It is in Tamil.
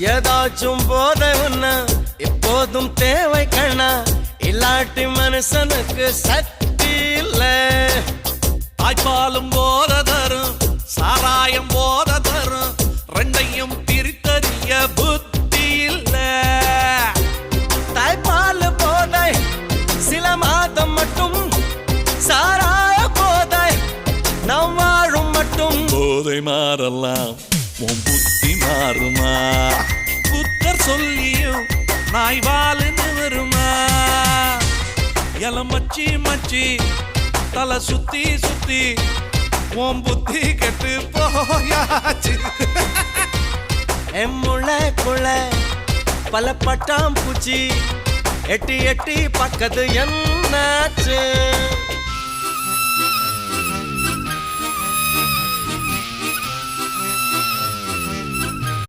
ஏதாச்சும் போதை ஒண்ணு எப்போதும் தேவை கண்ணா, இல்லாட்டி மனுஷனுக்கு சக்தி இல்ல. தாய்ப்பாலும் போத தரும், சாராயம் போத தரும், ரெண்டையும் பிரித்தறிய புத்தி இல்ல. தாய்ப்பால் போதை சில மாதம் மட்டும், சாராய போதை நம் வாழும் மட்டும். போதை மாறலாம், உன் புத்தி மாறுமா? புத்தர் சொல்லியும் நாய் வாழுன்னு வருமா? மச்சி மச்சி தலை சுத்தி சுத்தி உன் புத்தி கெட்டு போயாச்சு. என் முளைக்குள்ள பல பட்டாம் பூச்சி எட்டி எட்டி பக்கத்து என்னாச்சு.